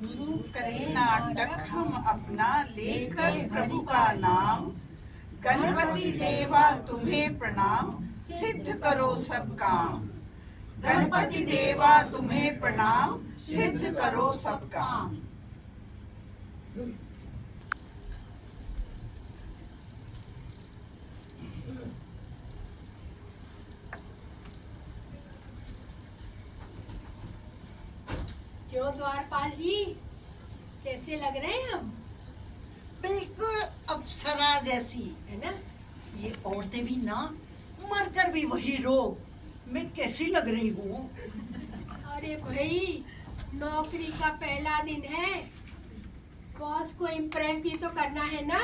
शुरू करें नाटक हम अपना, लेकर प्रभु का नाम। गणपति देवा तुम्हें प्रणाम, सिद्ध करो सब काम। गणपति देवा तुम्हें प्रणाम, सिद्ध करो सब काम। क्यों द्वारपाल जी, कैसे लग रहे हैं हम? बिल्कुल अप्सरा जैसी है ना? ये औरतें भी ना, मरकर भी वही रोग। मैं कैसी लग रही हूँ? अरे भाई, नौकरी का पहला दिन है, बॉस को इम्प्रेस भी तो करना है ना।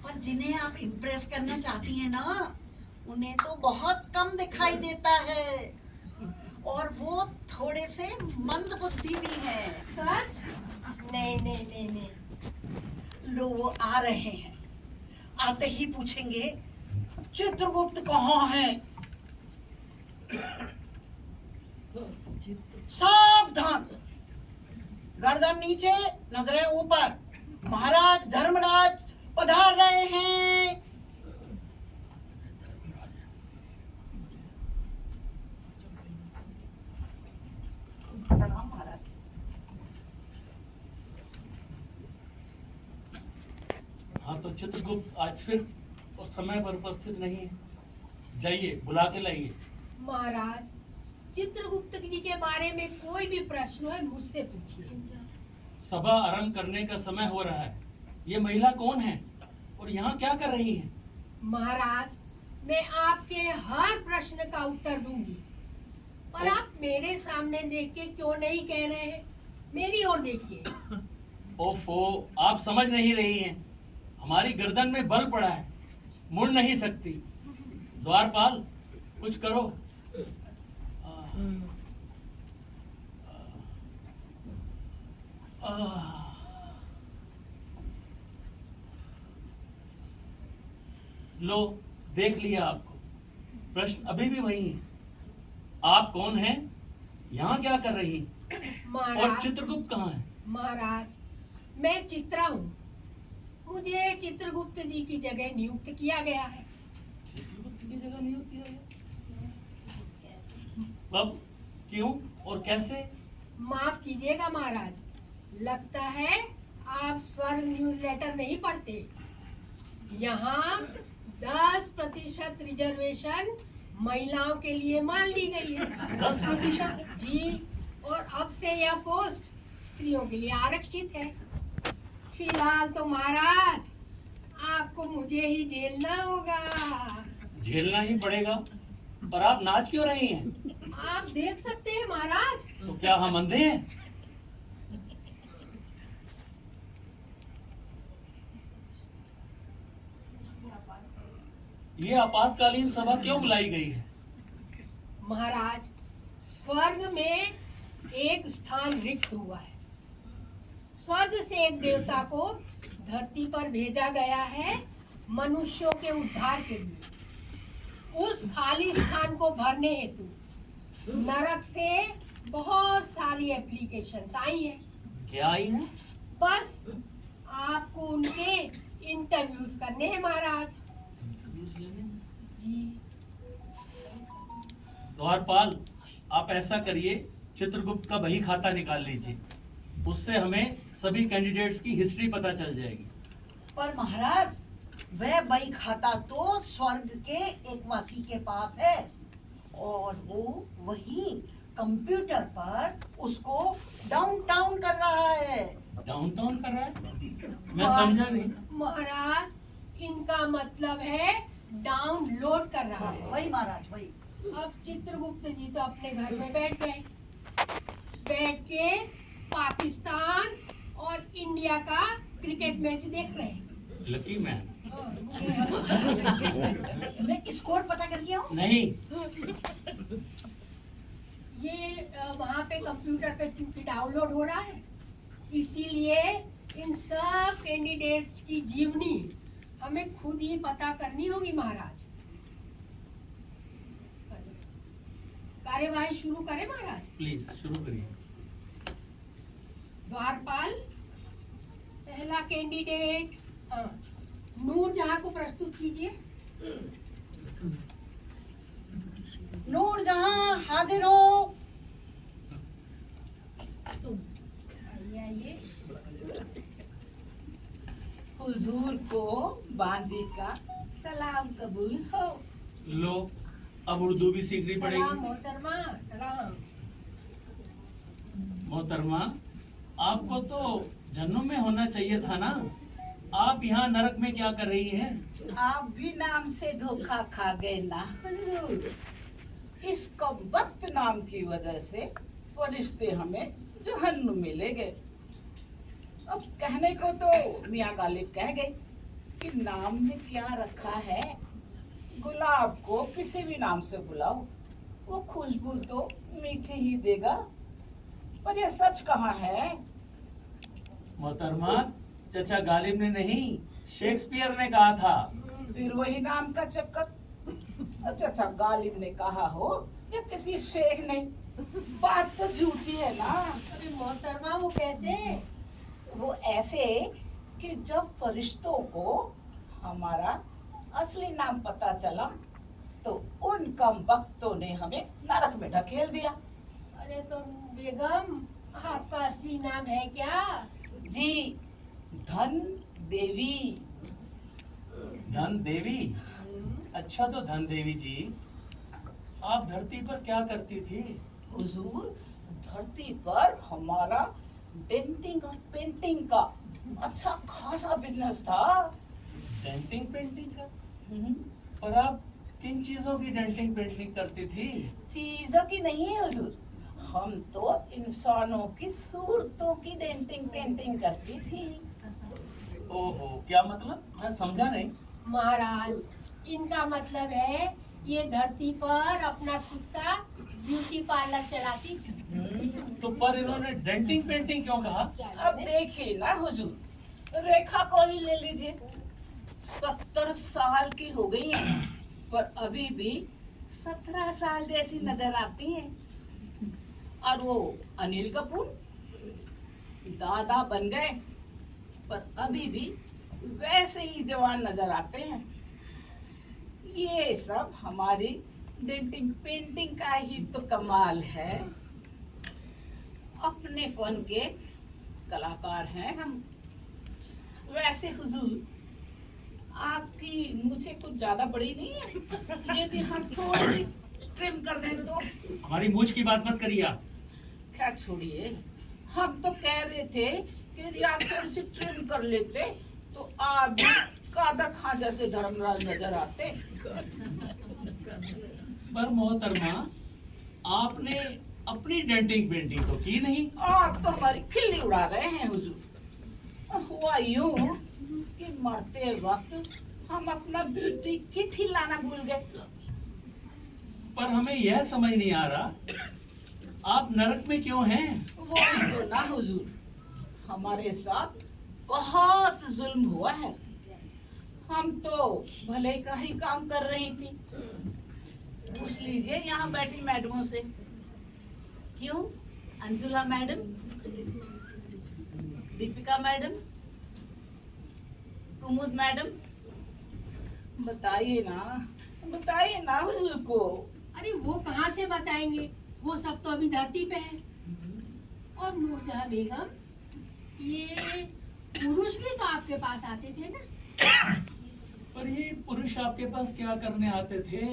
और जिन्हें आप इम्प्रेस करना चाहती हैं ना, उन्हें तो बहुत कम दिखाई देता है, और वो थोड़े से मंद बुद्धि भी हैं। सच? नहीं नहीं नहीं नहीं। लो वो आ रहे हैं, आते ही पूछेंगे चित्रगुप्त कहाँ है। सावधान, गर्दन नीचे, नजरें ऊपर। महाराज धर्मराज पधार रहे हैं। प्रणाम महाराज। हाँ, तो चित्रगुप्त आज फिर उस समय पर उपस्थित नहीं है। जाइए, बुला के लाइए। महाराज, चित्रगुप्त जी के बारे में कोई भी प्रश्न है मुझसे पूछिए। सभा आरंभ करने का समय हो रहा है। ये महिला कौन है और यहाँ क्या कर रही है? महाराज, मैं आपके हर प्रश्न का उत्तर दूंगी, पर आप मेरे सामने देख के क्यों नहीं कह रहे हैं? मेरी ओर देखिए। ओफो, आप समझ नहीं रही हैं। हमारी गर्दन में बल पड़ा है, मुड़ नहीं सकती। द्वारपाल, कुछ करो। लो, देख लिया आपको। प्रश्न अभी भी वही है। आप कौन हैं? यहाँ क्या कर रही हैं? और महाराज, चित्रगुप्त कहाँ है? महाराज, मैं चित्रा हूँ। मुझे चित्रगुप्त जी की जगह नियुक्त किया गया है। चित्रगुप्त की जगह नियुक्त किया गया? कब, क्यों और कैसे? माफ कीजिएगा महाराज, लगता है आप स्वर्ग न्यूज़लेटर नहीं पढ़ते। यहाँ 10% रिजर्वेशन महिलाओं के लिए मान ली गई है। 10%? जी, और अब से यह पोस्ट स्त्रियों के लिए आरक्षित है। फिलहाल तो महाराज, आपको मुझे ही झेलना होगा। झेलना ही पड़ेगा, पर आप नाच क्यों रही हैं? आप देख सकते हैं महाराज। तो क्या हम अंधे हैं? ये आपातकालीन सभा क्यों बुलाई गई है? महाराज, स्वर्ग में एक स्थान रिक्त हुआ है। स्वर्ग से एक देवता को धरती पर भेजा गया है मनुष्यों के उद्धार के लिए। उस खाली स्थान को भरने हेतु नरक से बहुत सारी एप्लीकेशंस आई हैं। क्या आई है? बस आपको उनके इंटरव्यूज करने हैं महाराज। जी। द्वारपाल, आप ऐसा करिए, चित्रगुप्त का बही खाता निकाल लीजिए। उससे हमें सभी कैंडिडेट्स की हिस्ट्री पता चल जाएगी। पर महाराज, वह बही खाता तो स्वर्ग के एक वासी के पास है, और वो वही कंप्यूटर पर उसको डाउन कर रहा है। डाउनटाउन कर रहा है? मैं समझा नहीं। महाराज, इनका मतलब है डाउनलोड कर रहा है। वही महाराज, वही। अब चित्रगुप्त जी तो अपने घर में बैठ गए, बैठ के पाकिस्तान और इंडिया का क्रिकेट मैच देख रहे हैं। Lucky man. मैं स्कोर पता करके आऊं? नहीं। ये वहाँ पे कंप्यूटर पे क्योंकि डाउनलोड हो रहा है, इसीलिए इन सब कैंडिडेट्स की जीवनी हमें खुद ही पता करनी होगी महाराज। कार्यवाही शुरू करें महाराज? प्लीज शुरू करिए। द्वारपाल, पहला कैंडिडेट नूरजहां को प्रस्तुत कीजिए। नूरजहां हाजिर हो। आइए। हुजूर को बांदी का सलाम कबूल हो। लो, अब उर्दू भी सीखनी सलाम पड़ेगी। मोहतरमा, सलाम। मोहतरमा, आपको तो जन्नत में होना चाहिए था ना। आप यहाँ नरक में क्या कर रही हैं? आप भी नाम से धोखा खा गए ना हुजूर। इस कमबख्त नाम की वजह से फरिश्ते हमें जहन्नुम में ले गए। अब कहने को तो मियाँ गालिब कह गए कि नाम में क्या रखा है। गुलाब को किसी भी नाम से बुलाओ, वो खुशबू तो मीठी ही देगा। पर यह सच कहाँ है? मोहतरमा, चचा गालिब ने नहीं, शेक्सपियर ने कहा था। फिर वही नाम का चक्कर। अच्छा गालिब ने कहा हो या किसी शेख ने, बात तो झूठी है ना। अरे मोहतरमा, वो कैसे? वो ऐसे कि जब फरिश्तों को हमारा असली नाम पता चला तो उन कम वक्तों ने हमें नरक में ढकेल दिया। अरे तो बेगम, आपका असली नाम है क्या? जी, धन देवी। धन देवी? अच्छा, तो धन देवी जी, आप धरती पर क्या करती थी? हुजूर, धरती पर हमारा डेंटिंग और पेंटिंग का अच्छा खासा बिजनेस था। डेंटिंग पेंटिंग का? हम्म, और आप किन चीजों की डेंटिंग पेंटिंग करती थी? चीजों की नहीं हुजूर, हम तो इंसानों की सूरतों की डेंटिंग पेंटिंग करती थी। ओहो, क्या मतलब? मैं समझा नहीं। महाराज, इनका मतलब है ये धरती पर अपना खुद का ब्यूटी पार्लर चलाती थी। तो पर इन्होंने डेंटिंग पेंटिंग क्यों कहा? क्या अब जाने? देखिए ना हुजूर, रेखा को ही ले लीजिए। 70 साल की हो गई है, पर अभी भी 17 साल जैसी नजर आती है। और वो अनिल कपूर दादा बन गए, पर अभी भी वैसे ही जवान नजर आते हैं। ये सब हमारी डेंटिंग पेंटिंग का ही तो कमाल है। अपने फन के कलाकार हैं हम। वैसे हुजूर, आपकी मुझे कुछ ज्यादा बड़ी नहीं है। यदि हम थोड़ी सी ट्रिम कर दें तो? हमारी मूछ की बात मत करिए आप। खैर छोड़िए, हम तो कह रहे थे कि यदि आप थोड़ी सी ट्रिम कर लेते तो आप भी कादर खान जैसे धर्मराज नजर आते। पर मोहतरमा, आपने अपनी डेंटिंग पेंटिंग तो की नहीं। आप तो हमारी खिल्ली उड़ा रहे हैं हुजूर। हुआ यूं कि मरते वक्त हम अपना ब्यूटी किट ही लाना भूल गए। पर हमें यह समझ नहीं आ रहा, आप नरक में क्यों हैं? वो तो ना हुजूर, हमारे साथ बहुत जुल्म हुआ है। हम तो भले का ही काम कर रही थी। पूछ लीजिए यहाँ बैठी मैडमों से। क्यों अंजुला मैडम, दीपिका मैडम, कुमुद मैडम, बताइए ना हुजूर को। अरे वो कहाँ से बताएंगे, वो सब तो अभी धरती पे है। और नूरजहां बेगम, ये पुरुष भी तो आपके पास आते थे ना? पर ये पुरुष आपके पास क्या करने आते थे?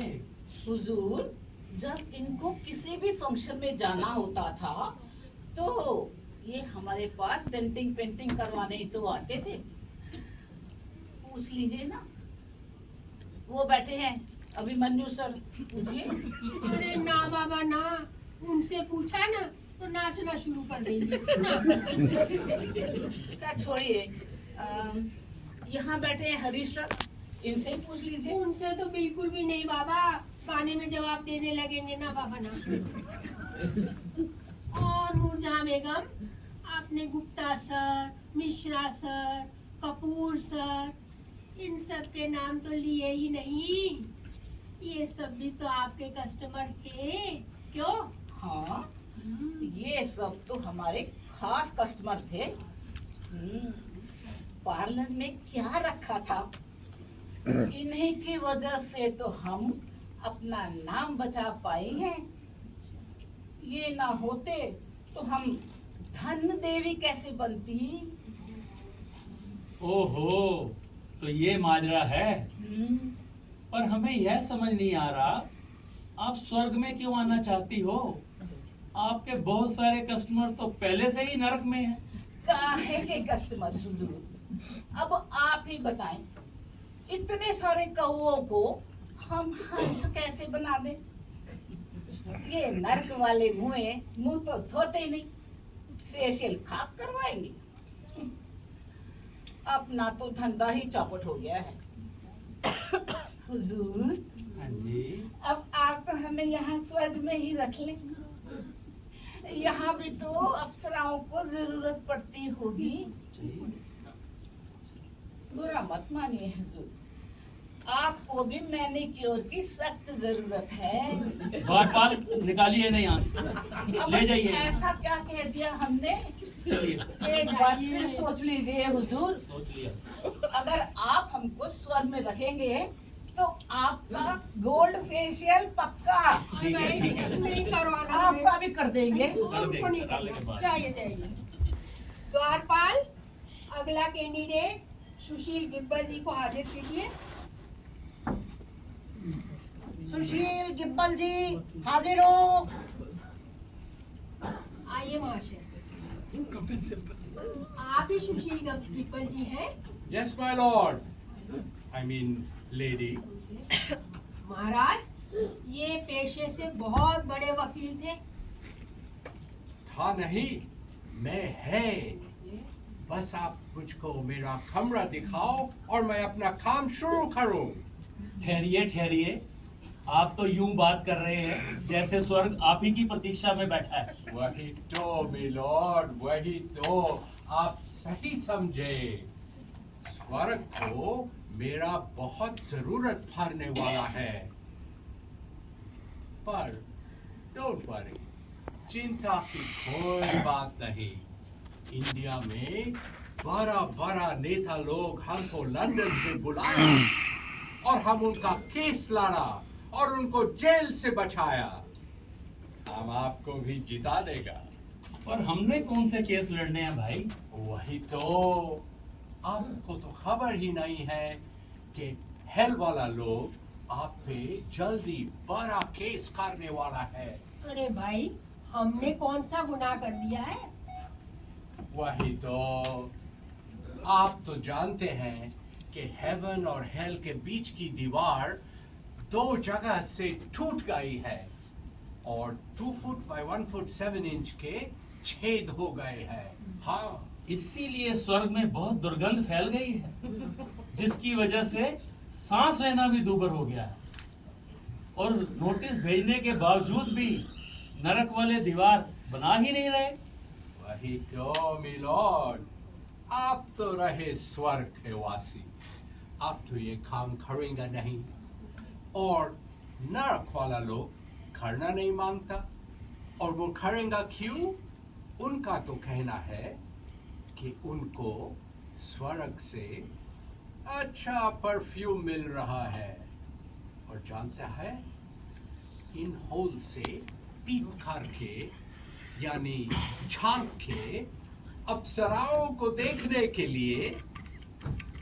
हुजूर, जब इनको किसी भी फंक्शन में जाना होता था तो ये हमारे पास डेंटिंग पेंटिंग करवाने ही तो आते थे। पूछ लीजिए ना, वो बैठे हैं अभिमन्यु सर, पूछिए। अरे ना बाबा ना, उनसे पूछा ना तो नाचना शुरू कर देंगे ना। क्या छोड़िए, यहाँ बैठे हैं हरीश सर, इनसे ही पूछ लीजिए। उनसे तो बिल्कुल भी नहीं बाबा, गाने में जवाब देने लगेंगे ना बाबा ना। और नूरजहां बेगम, आपने Gupta sir, Mishra sir, Kapoor sir, इन सब के नाम तो लिए ही नहीं। ये सब भी तो आपके कस्टमर थे, क्यों? हाँ, ये सब तो हमारे खास कस्टमर थे। पार्लर में क्या रखा था, इन्हीं की वजह से तो हम अपना नाम बचा पाए हैं। ये ना होते तो हम धन देवी कैसे बनती। ओहो, तो ये माजरा है। पर हमें यह समझ नहीं आ रहा, आप स्वर्ग में क्यों आना चाहती हो? आपके बहुत सारे कस्टमर तो पहले से ही नरक में हैं। काहे के कस्टमर हुजूर, अब आप ही बताएं, इतने सारे कौओं को हम हंस कैसे बना दें? ये नर्क वाले मुंह तो धोते ही नहीं, फेशियल खाक करवाएंगे। अपना तो धंधा ही चौपट हो गया है। हुजूर, हाँ जी। अब आप तो हमें यहाँ स्वर्ग में ही रख लें। यहाँ भी तो अप्सराओं को जरूरत पड़ती होगी। बुरा मत मानिए हुजूर, आपको भी मैनिक्योर की सख्त जरूरत है। द्वारपाल, निकालिए नहीं यहाँ से, अब ले जाइए। ऐसा क्या कह दिया हमने? चलिए, एक बार फिर सोच लीजिए हुजूर। सोच लिया। अगर आप हमको स्वर्ग में रखेंगे तो आपका गोल्ड फेशियल पक्का। ठीक है, ठीक है। नहीं करवाना आपका भी कर देंगे। उनको नहीं करना। जाइए जाइए। द्वारपाल, अगला कैंडिडेट सुशील गिब्बर जी को हाजिर कीजिए। सुशील गिब्बल जी हाजिर हो। आइए महाशय। आप ही सुशील गिब्बर जी हैं? Yes, my lord. I mean, lady. महाराज, ये पेशे से बहुत बड़े वकील थे। था नहीं, मैं है। बस आप मुझको मेरा कमरा दिखाओ और मैं अपना काम शुरू करूं। ठहरिए ठहरिए, आप तो यूं बात कर रहे हैं जैसे स्वर्ग आप ही की प्रतीक्षा में बैठा है। वही तो मिलॉर्ड, वही तो। आप सही समझे। स्वर्ग को मेरा बहुत जरूरत पड़ने वाला है। पर डोंट वरी, चिंता की कोई बात नहीं। इंडिया में बड़ा बड़ा नेता लोग हमको लंदन से बुलाया और हम उनका केस लड़ा और उनको जेल से बचाया। हम आपको भी जिता देगा। पर हमने कौन से केस लड़ने हैं भाई? वही तो, आपको तो खबर ही नहीं है कि हेल वाला लोग आप पे जल्दी बड़ा केस करने वाला है। अरे भाई, हमने कौन सा गुनाह कर दिया है? वही तो, आप तो जानते हैं कि हेवन और हेल के बीच की दीवार 2 जगह से टूट गई है और 2 फुट बाय 1 फुट 7 इंच के छेद हो गए हैं। हाँ, इसीलिए स्वर्ग में बहुत दुर्गंध फैल गई है, जिसकी वजह से सांस लेना भी दूभर हो गया है। और नोटिस भेजने के बावजूद भी नरक वाले दीवार बना ही नहीं रहे। वही तो मिलॉर्ड, आप तो रहे स्वर्ग के वासी। आप तो ये काम करेंगे नहीं और नरक वाला लोग करना नहीं मांगता। और वो करेंगा क्यों? उनका तो कहना है कि उनको स्वर्ग से अच्छा परफ्यूम मिल रहा है। और जानता है, इन होल से पीप करके यानी झांक के अप्सराओं को देखने के लिए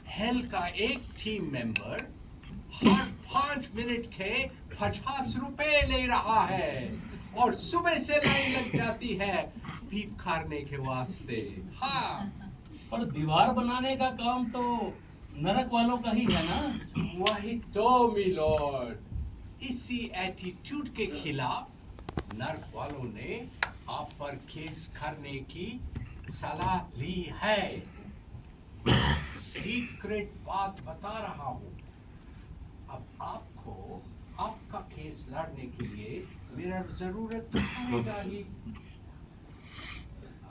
हेल का एक टीम मेंबर हर 5 मिनट के 50 रुपए ले रहा है और सुबह से लाइन लग जाती है पीप करने के वास्ते। हाँ, पर दीवार बनाने का काम तो नरक वालों का ही है ना। वही तो मिलॉर्ड, इसी एटीट्यूड के खिलाफ नर्क वालों ने आप पर केस करने की सलाह ली है। सीक्रेट बात बता रहा हूँ। अब आपको आपका केस लड़ने के लिए मेरा जरूरत तो पड़ेगा ही।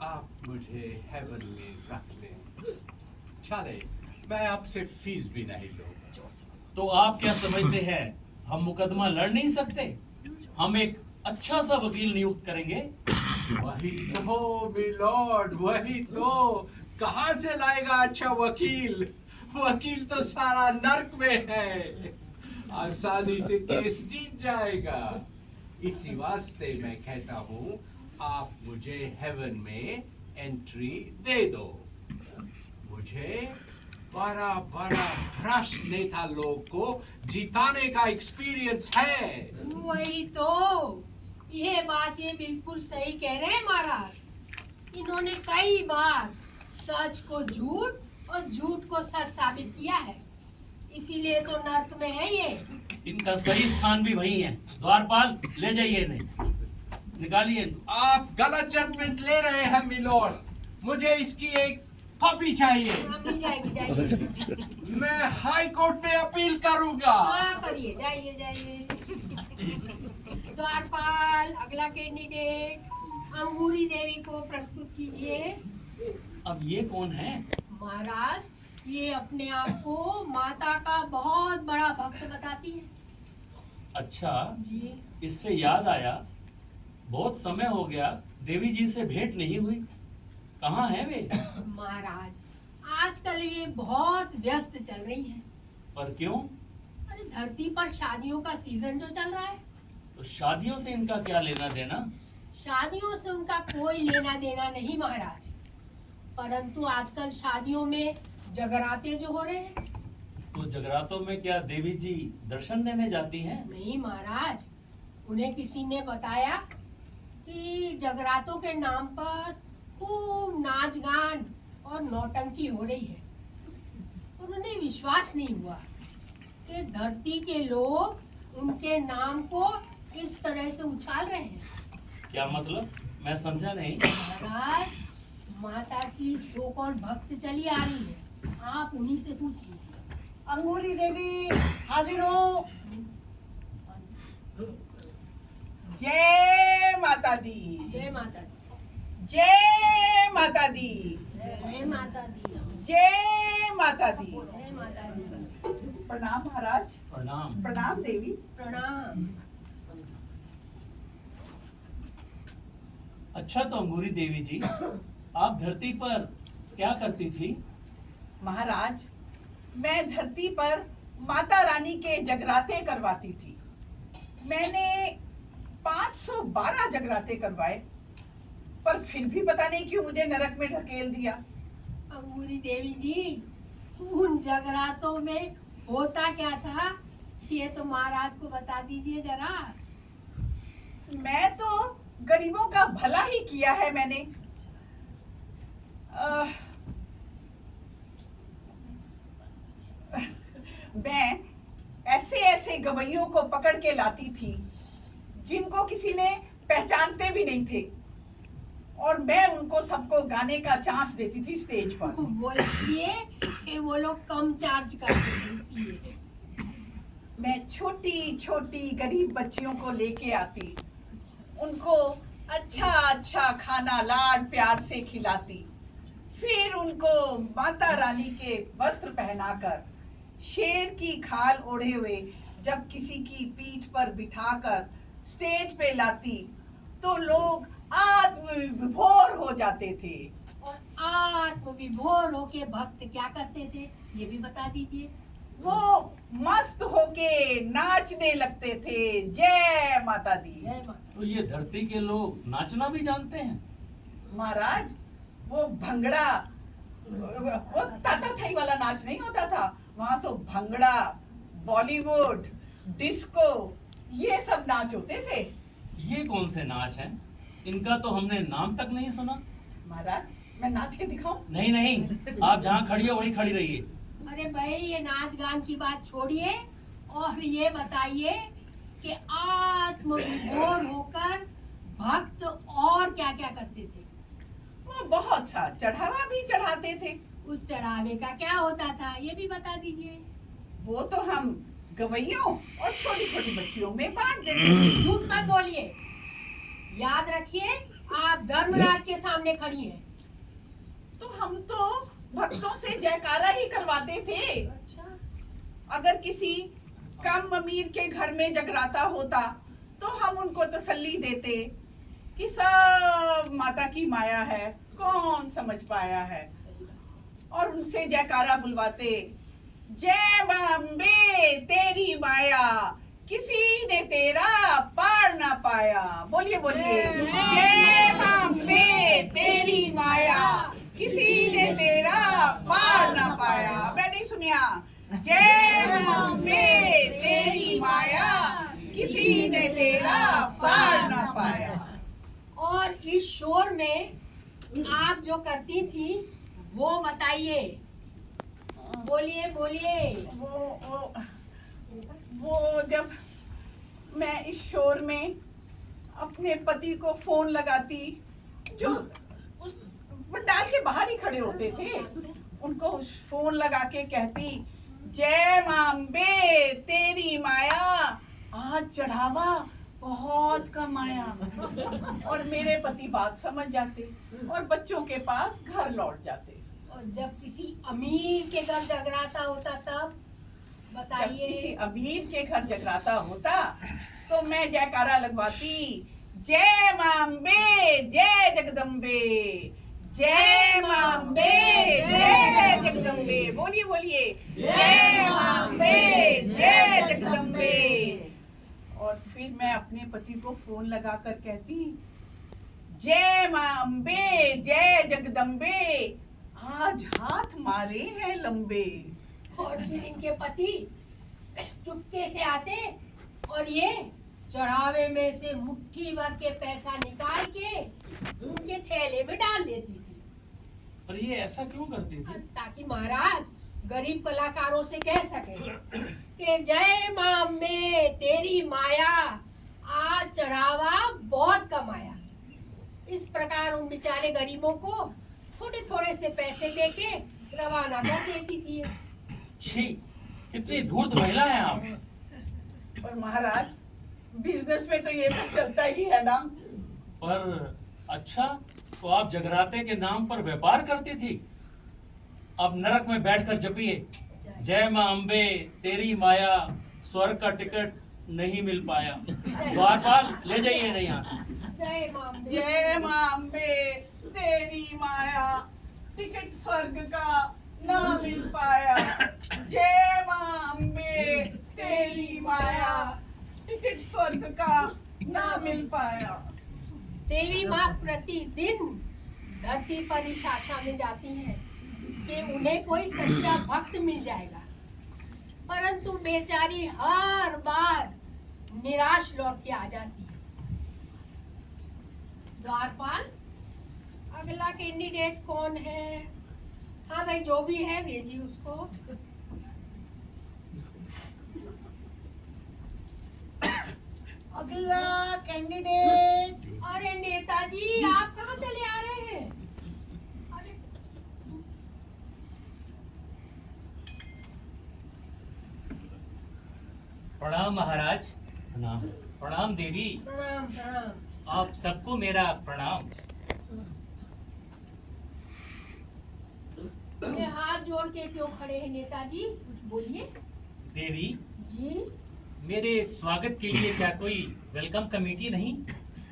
आप मुझे हेवन में रख लें। चले, मैं आपसे फीस भी नहीं लूंगा। तो आप क्या समझते हैं हम मुकदमा लड़ नहीं सकते? हम एक अच्छा सा वकील नियुक्त करेंगे वही तो मिलॉर्ड, वही तो। कहाँ से लाएगा अच्छा वकील? वकील तो सारा नर्क में है, आसानी से केस जीत जाएगा। इसी वास्ते मैं कहता हूँ, आप मुझे हेवन में एंट्री दे दो। मुझे बड़ा बड़ा भ्रष्ट नेता लोग को जिताने का एक्सपीरियंस है। वही तो, ये बात ये बिल्कुल सही कह रहे हैं महाराज। इन्होंने कई बार सच को झूठ और झूठ को सच साबित किया है, इसीलिए तो नर्क में है ये। इनका सही स्थान भी वही है। द्वारपाल, ले जाइए इन्हें, निकालिए। आप गलत जजमेंट ले रहे हैं मिलॉर्ड। मुझे इसकी एक कॉपी चाहिए। हाँ, मिल जाएगी, जाइए। मैं हाई कोर्ट में अपील करूंगा। हाँ, करिए, जाइए जाइए। द्वारपाल, अगला कैंडिडेट अंगूरी देवी को प्रस्तुत कीजिए। अब ये कौन है? महाराज, ये अपने आप को माता का बहुत बड़ा भक्त बताती है। अच्छा, जी। इससे याद आया, बहुत समय हो गया देवी जी से भेंट नहीं हुई। कहाँ है वे? महाराज, आजकल ये बहुत व्यस्त चल रही हैं। पर क्यों? अरे धरती पर शादियों का सीजन जो चल रहा है। तो शादियों से इनका क्या लेना देना? शादियों से उनका कोई लेना देना नहीं महाराज, परंतु आजकल शादियों में जगराते जो हो रहे हैं। तो जगरातों में क्या देवी जी दर्शन देने जाती हैं? नहीं महाराज, उन्हें किसी ने बताया कि जगरातों के नाम पर खूब नाच गान और नौटंकी हो रही है। और उन्हें विश्वास नहीं हुआ कि धरती के लोग उनके नाम को इस तरह से उछाल रहे हैं। क्या मतलब? मैं समझा नहीं। महाराज, माता की जो कौन भक्त चली आ रही है, आप उन्हीं से पूछ लीजिए। अंगूरी देवी हाजिर हो। जय माता दी, जय माता दी। जय माता दी, जय माता दी। जय माता दी। जय माता दी। प्रणाम महाराज। प्रणाम। प्रणाम देवी। प्रणाम। अच्छा, तो अंगूरी देवी जी, आप धरती पर क्या करती थी? महाराज, मैं धरती पर माता रानी के जगराते करवाती थी। मैंने 512 जगराते करवाए, पर फिर भी पता नहीं क्यों मुझे नरक में ढकेल दिया। अंगूरी देवी जी, उन जगरातों में होता क्या था, ये तो महाराज को बता दीजिए जरा। मैं तो गरीबों का भला ही किया है मैंने। मैं ऐसे ऐसे गवैयों को पकड़ के लाती थी जिनको किसी ने पहचानते भी नहीं थे, और मैं उनको सबको गाने का चांस देती थी स्टेज पर। वो इसलिए कि वो लोग कम चार्ज करते थे, इसलिए। मैं छोटी छोटी गरीब बच्चियों को लेके आती, उनको अच्छा अच्छा खाना लाड प्यार से खिलाती, फिर उनको माता रानी के वस्त्र पहनाकर शेर की खाल ओढ़े हुए जब किसी की पीठ पर बिठाकर स्टेज पे लाती तो लोग आत्मविभोर हो जाते थे। और आत्मविभोर होके भक्त क्या करते थे, ये भी बता दीजिए। वो मस्त होके नाचने लगते थे। जय माता दी। जय माता। तो ये धरती के लोग नाचना भी जानते हैं? महाराज, वो भंगड़ा, वो ताता थाई वाला नाच नहीं होता था, वहां तो भंगड़ा, बॉलीवुड, डिस्को, ये सब नाच होते थे। ये कौन से नाच हैं? इनका तो हमने नाम तक नहीं सुना। महाराज, मैं नाच के दिखाऊं? नहीं नहीं, आप जहाँ खड़ी हो वहीं खड़ी रहिए। अरे भाई, ये नाच गान की बात छोड़िए और ये बताइए कि आत्मविभोर होकर भक्त और क्या क्या करते थे। वो बहुत सा चढ़ावा भी चढ़ाते थे। उस चढ़ावे का क्या होता था, ये भी बता दीजिए। वो तो हम गवैयों और छोटी छोटी बच्चियों में बांट देते थे। झूठ मत बोलिए, याद रखिए आप धर्मराज के सामने खड़ी हैं। तो हम तो भक्तों से जयकारा ही करवाते थे। अच्छा। अगर किसी कम अमीर के घर में जगराता होता तो हम उनको तसल्ली देते कि सब माता की माया है, कौन समझ पाया है। और उनसे जयकारा बुलवाते, जय मां अम्बे तेरी माया, किसी ने तेरा पार ना पाया। बोलिए बोलिए, जय मां अम्बे तेरी माया, किसी ने तेरा पार ना पाया। मैं नहीं सुनिया, जय मां अम्बे तेरी माया, किसी ने तेरा पार ना पाया। और इस शोर में आप जो करती थी वो बताइए, बोलिए बोलिए। वो जब मैं इस शोर में अपने पति को फोन लगाती, जो उस पंडाल के बाहर ही खड़े होते थे, उनको फोन लगा के कहती, जय मां अम्बे तेरी माया, आज चढ़ावा बहुत कम आया। और मेरे पति बात समझ जाते और बच्चों के पास घर लौट जाते। और जब किसी अमीर के घर जगराता होता तब जब बताइए। किसी अमीर के घर जगराता होता तो मैं जयकारा लगवाती, जय मां अम्बे जय जगदम्बे, जय मां अम्बे जय जगदम्बे। बोलिए बोलिए, जय मां अम्बे जय जगदम्बे। और फिर मैं अपने पति को फोन लगाकर कहती, जय मां अम्बे जय जगदम्बे, आज हाथ मारे हैं लंबे। और फिर इनके पति चुपके से आते और ये चढ़ावे में से मुट्ठी भर के पैसा निकाल के उनके थैले में डाल देती थी। पर ये ऐसा क्यों करती थी? ताकि महाराज गरीब कलाकारों से कह सके कि जय मां अम्बे तेरी माया, आज चढ़ावा बहुत कम आया। इस प्रकार उन बेचारे गरीबों को थोड़े थोड़े से पैसे देके रवाना कर देती थी। छी, कितनी धूर्त महिला है आप। और महाराज, बिजनेस में तो ये सब चलता ही है ना। पर अच्छा, तो आप जगराते के नाम पर व्यापार करती थी। अब नरक में बैठकर जपिए, जय मां अम्बे तेरी माया, स्वर्ग का टिकट नहीं मिल पाया। द्वारपाल ले जाइए नहीं यहाँ से। जय मां अम्बे। जय मां अम्बे तेरी माया, टिकट स्वर्ग का ना मिल पाया। जय मां अम्बे तेरी माया, टिकट स्वर्ग का ना मिल पाया। देवी माँ प्रतिदिन धरती पर इस आशा में जाती हैं कि उन्हें कोई सच्चा भक्त मिल जाएगा, परंतु बेचारी हर बार निराश लौट के आ जाती है। द्वारपाल, अगला कैंडिडेट कौन है? हाँ भाई, जो भी है भेजिए उसको। अगला कैंडिडेट। अरे नेताजी, आप कहाँ चले आ रहे हैं? अरे प्रणाम महाराज। प्रणाम। प्रणाम देवी। प्रणाम प्रणाम। आप सबको मेरा प्रणाम। ये हाथ जोड़ के क्यों खड़े हैं नेताजी? कुछ बोलिए। देवी, जी, मेरे स्वागत के लिए क्या कोई वेलकम कमेटी नहीं?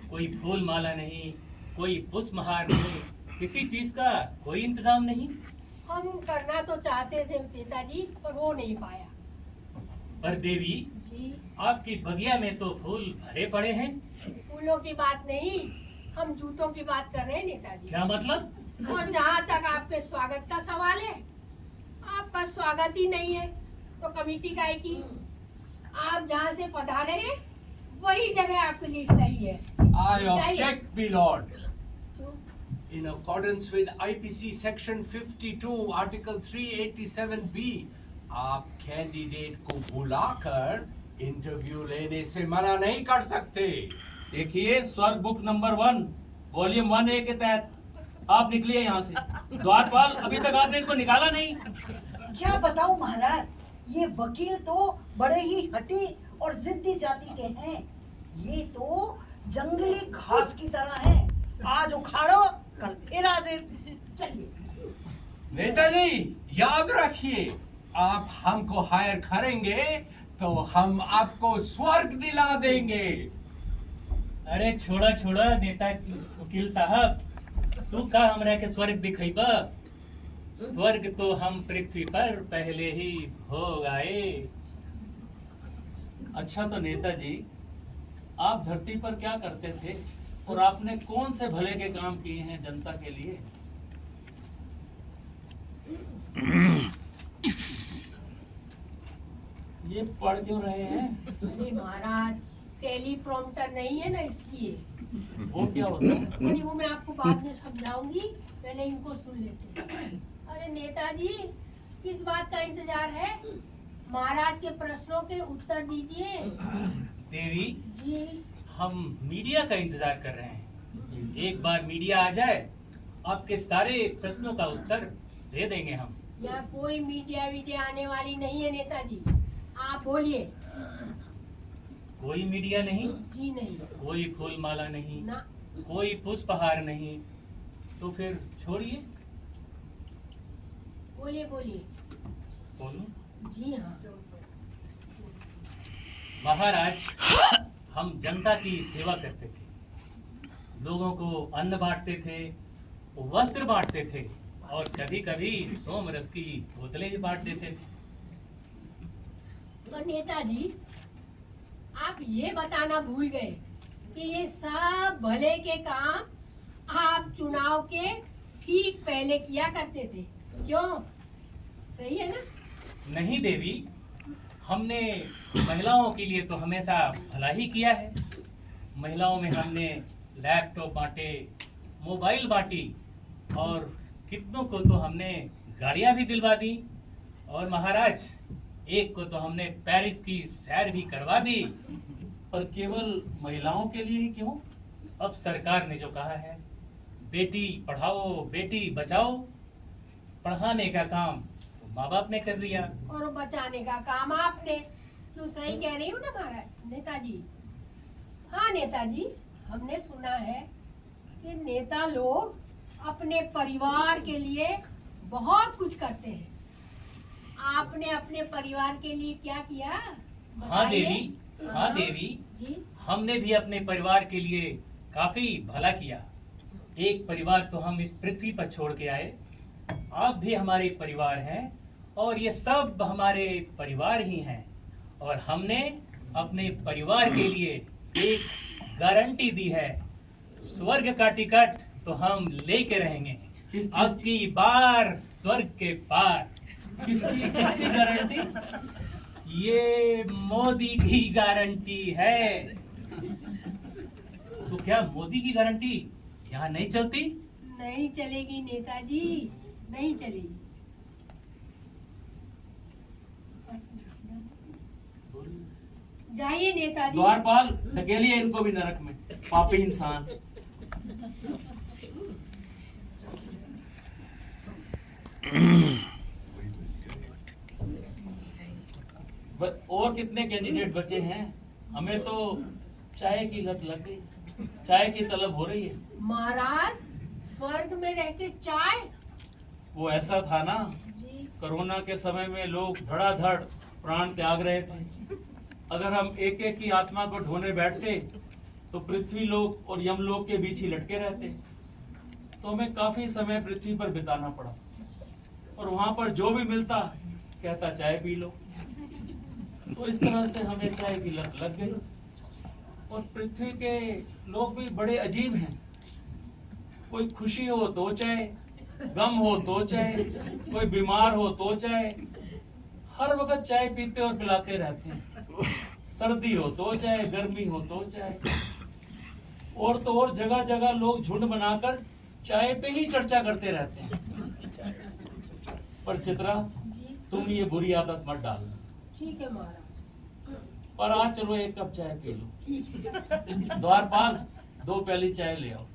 कोई फूल माला नहीं, कोई पुष्पहार नहीं, किसी चीज का कोई इंतजाम नहीं? हम करना तो चाहते थे नेताजी, पर हो नहीं पाया। पर देवी, जी, आपकी बगिया में तो फूल भरे पड़े हैं। फूलों की बात नहीं, हम जूतों की बात कर रहे हैं नेताजी। क्या मतलब? और जहाँ तक आपके स्वागत का सवाल है, आपका स्वागत ही नहीं है तो कमेटी का है कि आप जहाँ से पधारे हैं वही जगह आपके लिए सही है। I जाइए। object, my lord. क्यों? In accordance with IPC Section 52, Article 387B, आप कैंडिडेट को बुलाकर इंटरव्यू लेने से मना नहीं कर सकते। देखिए, स्वर्ग बुक नंबर 1 वॉल्यूम 1A के तहत आप निकलिए यहाँ से। द्वारपाल, अभी तक आपने इनको निकाला नहीं। क्या बताऊं महाराज, ये वकील तो बड़े ही हठी और जिद्दी जाति के हैं। ये तो जंगली घास की तरह है, आज उखाड़ो कल फिर हाजिर। चलिए। नेताजी, याद रखिए, आप हमको हायर करेंगे तो हम आपको स्वर्ग दिला देंगे। अरे छोड़ा छोड़ा नेता वकील साहब, तू का हमरा के स्वर्ग दिखैबा? स्वर्ग तो हम पृथ्वी पर पहले ही हो गए। अच्छा तो नेताजी, आप धरती पर क्या करते थे और आपने कौन से भले के काम किए हैं जनता के लिए? ये पढ़ क्यों रहे हैं? अरे महाराज, टेलीप्रॉम्प्टर नहीं है ना, इसलिए। वो क्या होता है? अरे वो मैं आपको बाद में समझाऊंगी, पहले इनको सुन लेते हैं। अरे नेताजी, किस बात का इंतजार है? महाराज के प्रश्नों के उत्तर दीजिए। देवी, जी। हम मीडिया का इंतजार कर रहे हैं। एक बार मीडिया आ जाए, आपके सारे प्रश्नों का उत्तर दे देंगे हम। यहाँ कोई मीडिया वीडिया आने वाली नहीं है नेताजी, आप बोलिए। कोई मीडिया नहीं, जी नहीं। कोई फूल माला नहीं, ना। कोई पुष्पहार नहीं, तो फिर छोड़िए। बोलिए बोलिए। बोलूं? जी हाँ। महाराज, हम जनता की सेवा करते थे, लोगों को अन्न बांटते थे, वस्त्र बांटते थे, और कभी कभी सोम रस की बोतलें भी बांट देते थे। और नेताजी, आप ये बताना भूल गए कि ये सब भले के काम आप चुनाव के ठीक पहले किया करते थे, क्यों? सही है ना? नहीं देवी, हमने महिलाओं के लिए तो हमेशा भला ही किया है। महिलाओं में हमने लैपटॉप बांटे, मोबाइल बांटी, और कितनों को तो हमने गाड़ियां भी दिलवा दी। और महाराज, एक को तो हमने पेरिस की सैर भी करवा दी। पर केवल महिलाओं के लिए ही क्यों? अब सरकार ने जो कहा है, बेटी पढ़ाओ बेटी बचाओ, पढ़ाने का काम तो माँ बाप ने कर दिया। और बचाने का काम आपने। क्यों, सही कह रही हूँ ना महाराज नेताजी? हाँ नेताजी, हमने सुना है कि नेता लोग अपने परिवार के लिए बहुत कुछ करते हैं। आपने अपने परिवार के लिए क्या किया? हाँ बताइए। देवी, हाँ देवी, जी। हमने भी अपने परिवार के लिए काफी भला किया। एक परिवार तो हम इस पृथ्वी पर छोड़ के आए, आप भी हमारे परिवार हैं, और ये सब हमारे परिवार ही हैं। और हमने अपने परिवार के लिए एक गारंटी दी है, स्वर्ग का टिकट तो हम लेके रहेंगे। किस चीज अब की बार स्वर्ग के पार। किसकी गारंटी? ये मोदी की गारंटी है। तो क्या मोदी की गारंटी यहाँ नहीं चलती? नहीं चलेगी नेताजी, नहीं चलेगी। जाइए नेताजी। द्वारपाल, ढकेलिए इनको भी नरक में, पापी इंसान। और कितने कैंडिडेट बचे हैं? हमें तो चाय की लत लग गई, चाय की तलब हो रही है। महाराज, स्वर्ग में रह के चाय? वो ऐसा था ना, जी। कोरोना के समय में लोग धड़ाधड़ प्राण त्याग रहे थे। अगर हम एक एक की आत्मा को ढोने बैठते तो पृथ्वी लोक और यमलोक के बीच ही लटके रहते। तो हमें काफी समय पृथ्वी पर बिताना पड़ा, और वहां पर जो भी मिलता कहता चाय पी लो। तो इस तरह से हमें चाय की लत लग गई। और पृथ्वी के लोग भी बड़े अजीब हैं। कोई खुशी हो तो चाय, गम हो तो चाय, कोई बीमार हो तो चाय, हर वक्त चाय पीते और पिलाते रहते हैं। सर्दी हो तो चाय, गर्मी हो तो चाय। और तो और जगह जगह लोग झुंड बनाकर चाय पे ही चर्चा करते रहते हैं। पर चित्रा, जी। तुम ये बुरी आदत मत डालना। ठीक है महाराज। पर आज चलो एक कप चाय पी लो। ठीक है। द्वारपाल, 2 प्याली चाय ले आओ।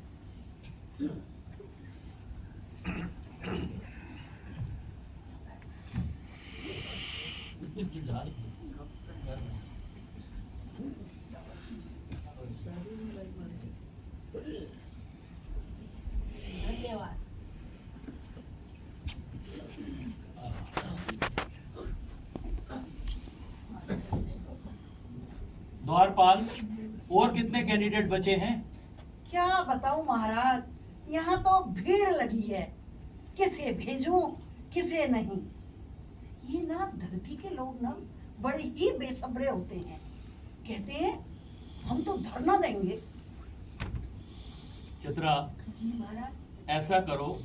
धन्यवाद। द्वारपाल, और कितने कैंडिडेट बचे हैं? क्या बताऊं महाराज, यहाँ तो भीड़ लगी है, किसे भेजूं किसे नहीं। ये ना धरती के लोग ना बड़े ही बेसब्रे होते हैं, कहते हैं हम तो धरना देंगे। चित्रा, जी महाराज। ऐसा करो,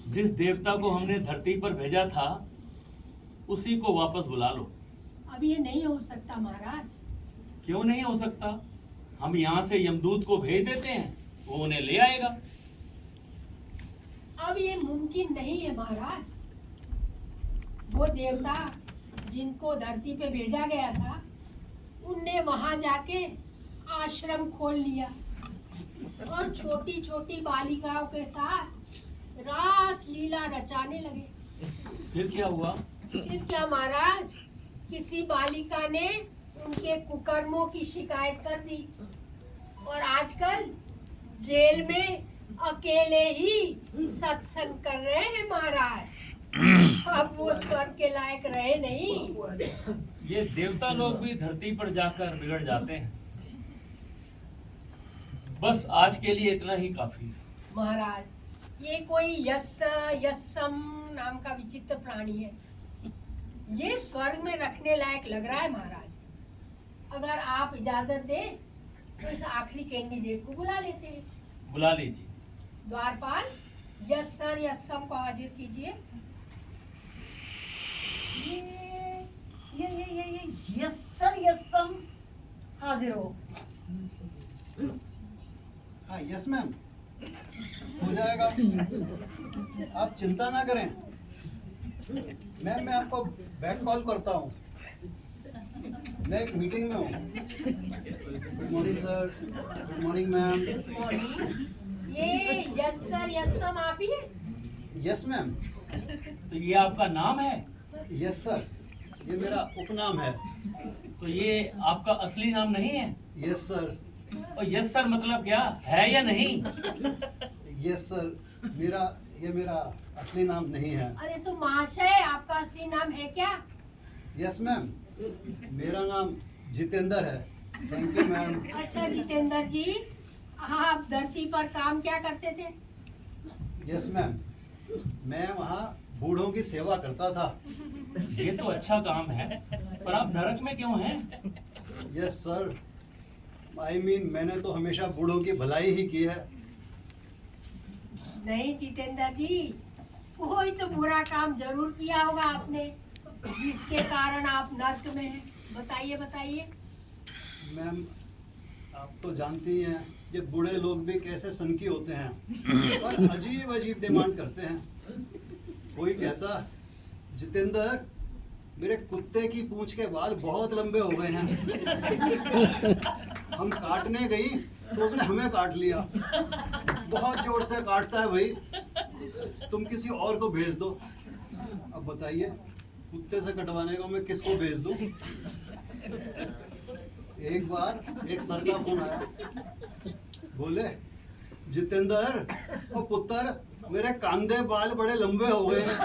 जिस देवता को हमने धरती पर भेजा था उसी को वापस बुला लो। अब ये नहीं हो सकता महाराज। क्यों नहीं हो सकता? हम यहाँ से यमदूत को भेज देते हैं, वो उन्हें ले आएगा। अब ये मुमकिन नहीं है महाराज। वो देवता जिनको धरती पे भेजा गया था, उनने वहां जाके आश्रम खोल लिया और छोटी छोटी बालिकाओं के साथ रास लीला रचाने लगे। फिर क्या हुआ? फिर क्या महाराज, किसी बालिका ने उनके कुकर्मों की शिकायत कर दी और आजकल जेल में अकेले ही सत्संग कर रहे हैं महाराज। अब वो स्वर्ग के लायक रहे नहीं। ये देवता लोग भी धरती पर जाकर बिगड़ जाते हैं। बस आज के लिए इतना ही काफी। महाराज, ये कोई यस्सम नाम का विचित्र प्राणी है। ये स्वर्ग में रखने लायक लग रहा है महाराज। अगर आप इजाजत दें तो इस आखिरी कैंडिडेट को बुला लेते हैं। बुला लीजिए। द्वारपाल, यस्सम को हाजिर कीजिए। ये यस सर यस हाजिर हो। हाँ यस मैम, हो जाएगा, आप चिंता ना करें। मैम मैं आपको बैक कॉल करता हूँ, मैं एक मीटिंग में हूँ। Good morning sir. Good morning ma'am. ये यस्सम आप ही हैं? Yes ma'am. तो ये आपका नाम है? यस सर, ये मेरा उपनाम है। तो ये आपका असली नाम नहीं है? Yes sir. और यस सर मतलब क्या है या नहीं? यस सर, ये मेरा असली नाम नहीं है। अरे तो महाशय, आपका असली नाम है क्या? यस मैम, मेरा नाम जितेंद्र है। Thank you ma'am. अच्छा जितेंद्र जी, आप धरती पर काम क्या करते थे? यस मैम, मैं वहाँ बूढ़ों की सेवा करता था। ये तो अच्छा काम है, पर आप नरक में क्यों हैं? यस सर, आई मीन मैंने तो हमेशा बूढ़ों की भलाई ही की है। नहीं जितेंद्र जी, कोई तो बुरा काम जरूर किया होगा आपने, जिसके कारण आप नर्क में हैं। बताइए बताइए। मैम आप तो जानती हैं ये बूढ़े लोग भी कैसे सनकी होते हैं और अजीब अजीब डिमांड करते हैं। कोई कहता, जितेंद्र मेरे कुत्ते की पूंछ के बाल बहुत लंबे हो गए हैं। हम काटने गई तो उसने हमें काट लिया। बहुत जोर से काटता है भाई, तुम किसी और को भेज दो। अब बताइए, कुत्ते से कटवाने को मैं किसको भेज दूं? एक बार एक सर का फोन आया, बोले जितेंद्र ओ पुत्र, मेरे कांधे बाल बड़े लंबे हो गए हैं,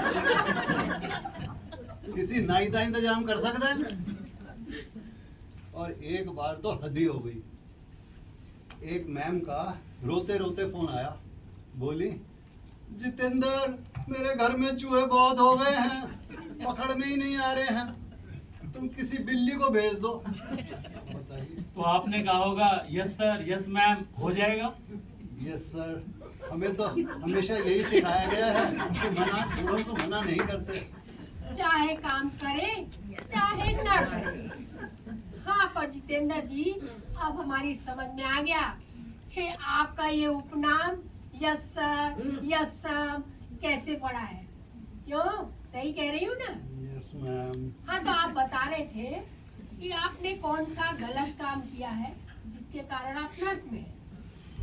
किसी नाई का इंतजाम कर सकते हैं? और एक बार तो हद ही हो गई। एक मैम का रोते रोते फोन आया, बोली जितेंद्र मेरे घर में चूहे बहुत हो गए हैं, पकड़ में ही नहीं आ रहे हैं, तुम किसी बिल्ली को भेज दो। बताइए। तो आपने कहा होगा यस सर, यस मैम, हो जाएगा। यस सर, हमें तो हमेशा यही सिखाया गया है कि बूढ़ों को मना नहीं करते। चाहे काम करे चाहे ना करे। हाँ पर जितेंद्र जी, अब हमारी समझ में आ गया कि आपका ये उपनाम यस सर यस्सम कैसे पड़ा है। क्यों, सही कह रही हूँ ना? Yes ma'am. हाँ तो आप बता रहे थे कि आपने कौन सा गलत काम किया है जिसके कारण आप नर्क में हैं।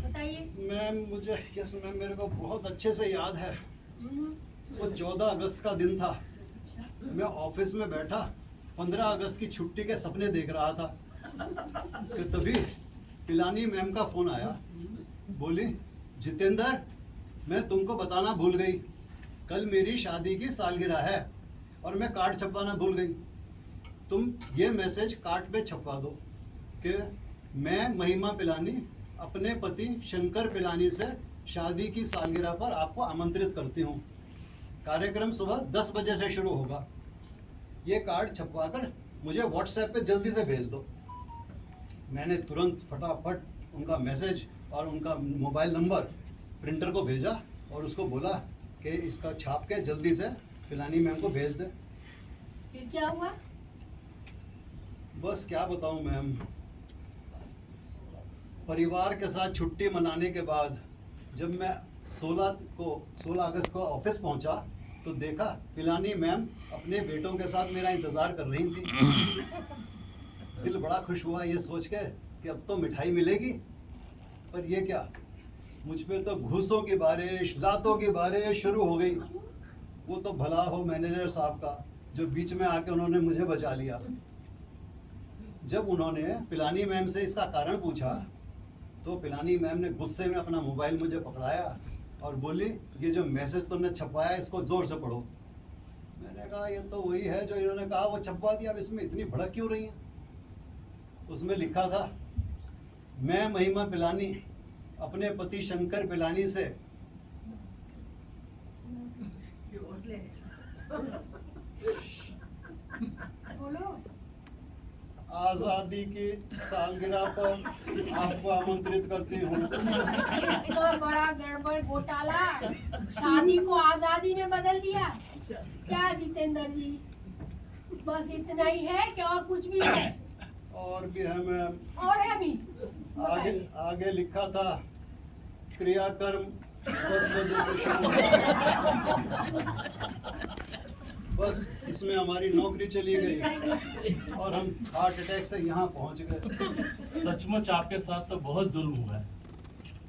बताइए। मैम मुझे यस मैम, मेरे को बहुत अच्छे से याद है। वो 14 अगस्त का दिन था। मैं ऑफिस में बैठा 15 अगस्त की छुट्टी के सपने देख रहा था कि तभी पिलानी मैम का फोन आया, बोली जितेंद्र मैं तुमको बताना भूल गई, कल मेरी शादी की सालगिरह है और मैं कार्ड छपवाना भूल गई। तुम ये मैसेज कार्ड पे छपवा दो कि मैं महिमा पिलानी अपने पति शंकर पिलानी से शादी की सालगिरह पर आपको आमंत्रित करती हूँ। कार्यक्रम सुबह 10 बजे से शुरू होगा। ये कार्ड छपवाकर मुझे व्हाट्सएप पे जल्दी से भेज दो। मैंने तुरंत फटाफट उनका मैसेज और उनका मोबाइल नंबर प्रिंटर को भेजा और उसको बोला कि इसका छाप के जल्दी से पिलानी मैम को भेज दे। फिर क्या हुआ? बस क्या बताऊं मैम, परिवार के साथ छुट्टी मनाने के बाद जब मैं 16 अगस्त को ऑफिस पहुंचा तो देखा पिलानी मैम अपने बेटों के साथ मेरा इंतजार कर रही थी। दिल बड़ा खुश हुआ ये सोच के कि अब तो मिठाई मिलेगी। पर ये क्या, मुझ पे तो घूसों की बारिश, लातों की बारिश शुरू हो गई। वो तो भला हो मैनेजर साहब का जो बीच में आके उन्होंने मुझे बचा लिया। जब उन्होंने पिलानी मैम से इसका कारण पूछा तो पिलानी मैम ने गुस्से में अपना मोबाइल मुझे पकड़ाया और बोली, ये जो मैसेज तुमने छपवाया इसको जोर से पढ़ो। मैंने कहा ये तो वही है जो इन्होंने कहा वो छपवा दिया, अब इसमें इतनी भड़क क्यों रही है। उसमें लिखा था, मैं महिमा पिलानी अपने पति शंकर पिलानी से बोलो। आजादी की सालगिरह पर आपको आमंत्रित करती हूँ। इतना बड़ा गड़बड़ घोटाला शादी को आजादी में बदल दिया क्या जितेंद्र जी? बस इतना ही है कि और कुछ भी है? और भी है मैम। और है भी? आगे लिखा था, क्रियाकर्म 10 बजे से शुरू होगा। बस इसमें हमारी नौकरी चली गई और हम हार्ट अटैक से यहाँ पहुँच गए। सचमुच आपके साथ तो बहुत जुल्म हुआ है।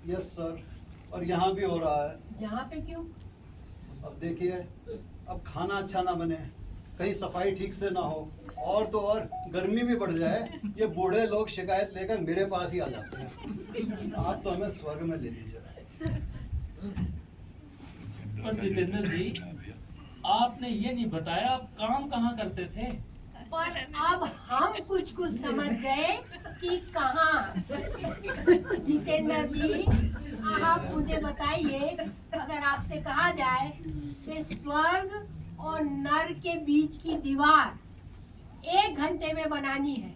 यस सर, और यहाँ भी हो रहा है। यहाँ पे क्यों? अब देखिए, अब खाना अच्छा ना बने, कहीं सफाई ठीक से ना हो, और तो और गर्मी भी बढ़ जाए, ये बूढ़े लोग शिकायत लेकर मेरे पास ही आ जाते हैं। आप तो हमें स्वर्ग में ले लीजिए। पर जितेंद्र जी, आपने ये नहीं बताया आप काम कहाँ करते थे? पर अब हम कुछ समझ गए कि कहाँ। जितेंद्र जी, आप मुझे बताइए, अगर आपसे कहा जाए कि स्वर्ग और नर के बीच की दीवार 1 घंटे में बनानी है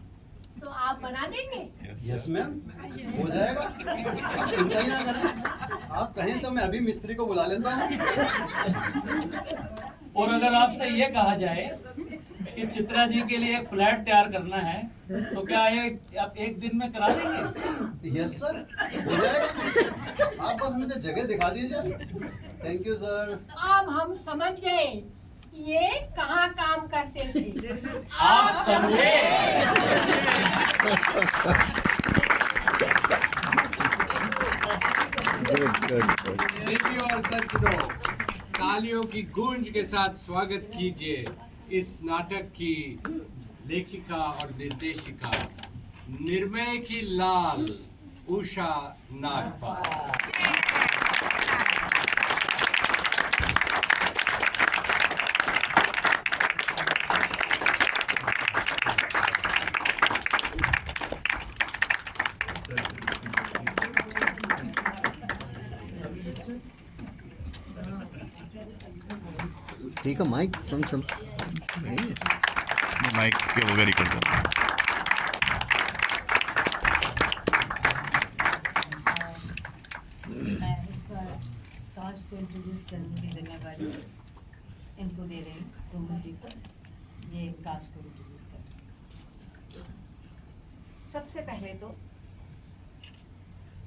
तो आप बना देंगे? यस मैम, हो जाएगा। आप चिंता ही ना करें। आप कहें तो मैं अभी मिस्त्री को बुला लेता हूँ। और अगर आपसे ये कहा जाए कि चित्रा जी के लिए एक फ्लैट तैयार करना है तो क्या आप 1 दिन में करा देंगे? यस सर, हो जाएगा। आप बस मुझे जगह दिखा दीजिए। Thank you sir. अब हम समझ गए ये कहाँ काम करते थे। आप समझे? देखिए और सज्जनों, तालियों की गूंज के साथ स्वागत कीजिए इस नाटक की लेखिका और निर्देशिका निर्मय की लाल उषा नागपाल। ठीक है, माइक सम माइक के बगैर ही कर दो। मैं इस बार कास्ट को इंट्रोड्यूस करने की जिम्मेवारी इनको दे रही हूँ, रोमन जी को। ये कास्ट को इंट्रोड्यूस कर। सबसे पहले तो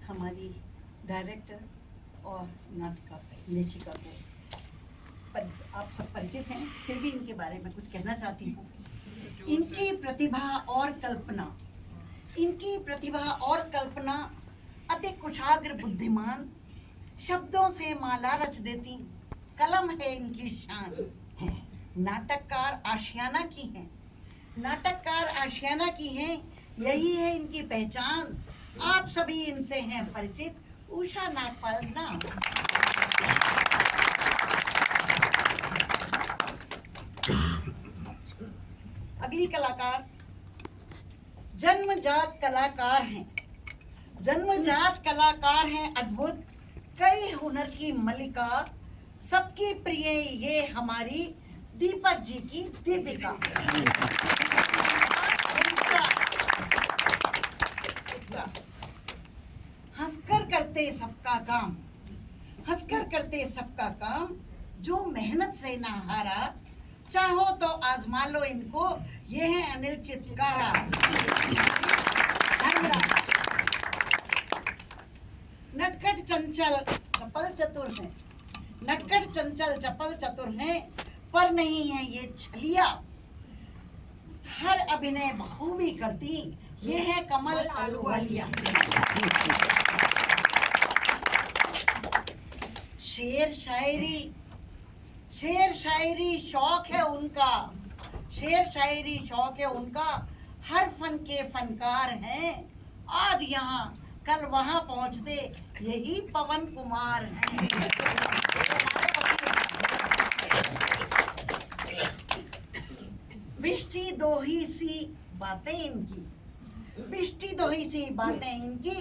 हमारी डायरेक्टर और नाटक लेखिका को आप सब परिचित हैं, फिर भी इनके बारे में कुछ कहना चाहती हूँ। इनकी प्रतिभा और कल्पना अति कुशाग्र बुद्धिमान, शब्दों से माला रच देती, कलम है इनकी शान। नाटककार आशियाना की हैं, यही है इनकी पहचान। आप सभी इनसे हैं परिचित, उषा नागपाल नाम। अगली कलाकार जन्मजात कलाकार हैं, जन्मजात कलाकार हैं अद्भुत, कई हुनर की मलिका, सबकी प्रिय ये हमारी दीपक जी की दीपिका। हंसकर करते सबका काम, हंसकर करते सबका काम, जो मेहनत से ना हारा, चाहो तो आजमा लो इनको, ये है अनिल चितकारा। नटखट चंचल चपल चतुर है, नटखट चंचल चपल चतुर है, पर नहीं है ये छलिया, हर अभिनय बखूबी करती, ये है कमल आलूवालिया। शेर शायरी शौक है उनका, शेर शायरी शौक है उनका, हर फन के फनकार हैं, आज यहाँ कल वहाँ पहुँचते, यही पवन कुमार हैं। बिष्टी दोही सी बातें इनकी, बिष्टी दोही सी बातें इनकी,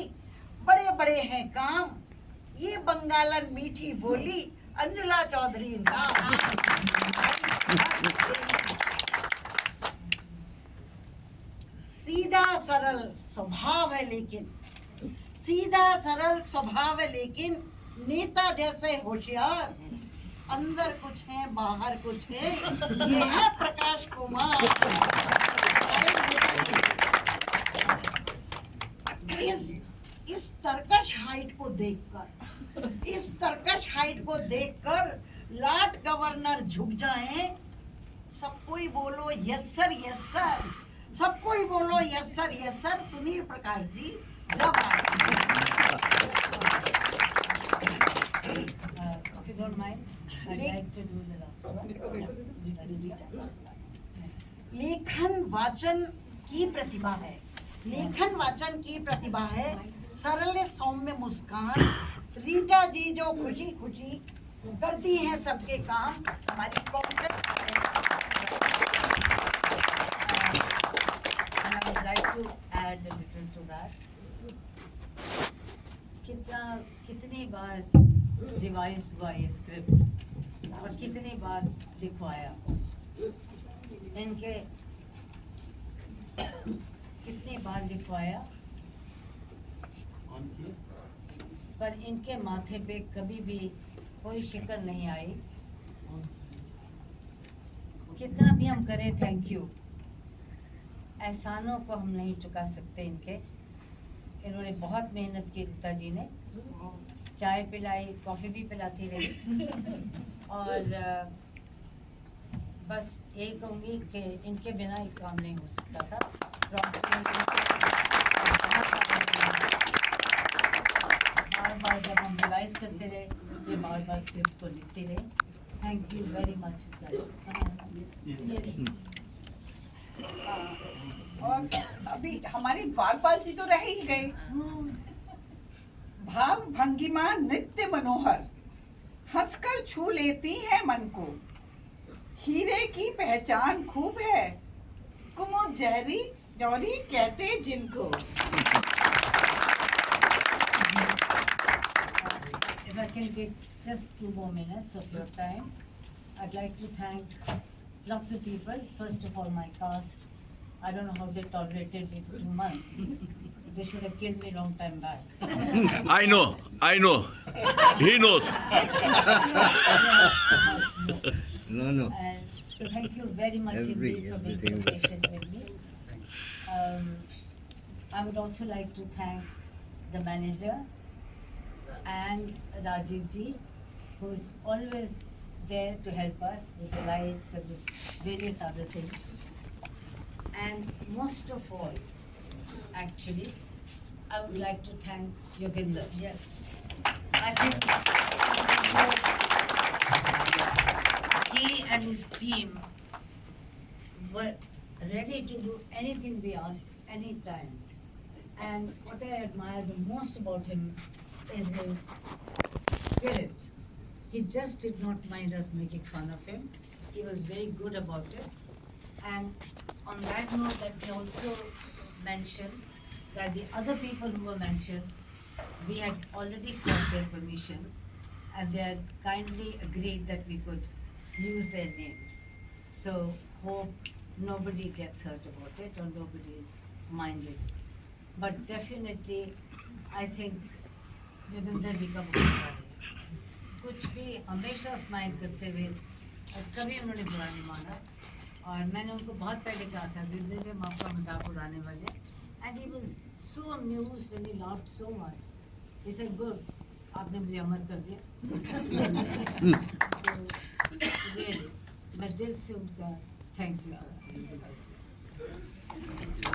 बड़े बड़े हैं काम, ये बंगालन मीठी बोली, अंजुला चौधरी नाम। सीधा सरल स्वभाव है लेकिन, सीधा सरल स्वभाव है लेकिन, नेता जैसे होशियार, अंदर कुछ है बाहर कुछ है, ये है प्रकाश कुमार। इस तरकश हाइट को देखकर, इस तरकश हाइट को देखकर लॉर्ड गवर्नर झुक जाएं, सब कोई बोलो यस सर, सब कोई बोलो यस सर, सुनील प्रकाश जी जब आए। If you don't mind, I'd like to do the last one. लेखन वाचन की प्रतिभा है, लेखन वाचन की प्रतिभा है, सरल सौम्य मुस्कान, रीटा जी जो खुशी खुशी करती हैं सबके काम, हमारी And I would like to add a little to that. कितनी बार रिवाइज हुआ ये स्क्रिप्ट और कितनी बार लिखवाया, इनके कितनी बार लिखवाया, पर इनके माथे पे कभी भी कोई शिकन नहीं आई। कितना भी हम करें थैंक यू, एहसानों को हम नहीं चुका सकते इनके। इन्होंने बहुत मेहनत की, रीता जी ने चाय पिलाई, कॉफ़ी भी पिलाती रही, और बस यही कहूँगी कि इनके बिना ये काम नहीं हो सकता था। बार बार जब हम रिवाइज करते रहे, ये बार बार स्क्रिप्ट को लिखते रहे। Thank you very much. और अभी हमारी बागपाल जी तो रह ही गई। भाव भंगिमा नृत्य मनोहर, हंसकर छू लेती है मन को, हीरे की पहचान खूब है, कुमो जहरी जौहरी कहते जिनको। If I can take just 2 more minutes of your time, I'd like to thank lots of people. First of all, my cast. I don't know how they tolerated me for 2 months. They should have killed me long time back. I know. He knows. No. And so thank you very much indeed for being so patient with me. I would also like to thank the manager and Rajiv ji, who's always there to help us with the lights and with various other things. And most of all, actually, I would like to thank Yoginder. Yes. I think he and his team were ready to do anything we asked, anytime. And what I admire the most about him is his spirit. He just did not mind us making fun of him. He was very good about it. And on that note, let me also mention that the other people who were mentioned, we had already sought their permission and they had kindly agreed that we could use their names. So hope nobody gets hurt about it or nobody is minded it. But definitely, I think Yogendra ji का बहुत बड़ा है। कुछ भी हमेशा smile करते हुए और कभी उन्होंने बुरा नहीं माना और मैंने उनको बहुत पहले कहा था योगेंद्र जी हम आपका मजाक उड़ाने वाले and he was so amused and he laughed so much he said good आपने मुझे अमर कर दिया तो रियली मैं दिल से उनका थैंक यू करती हूँ।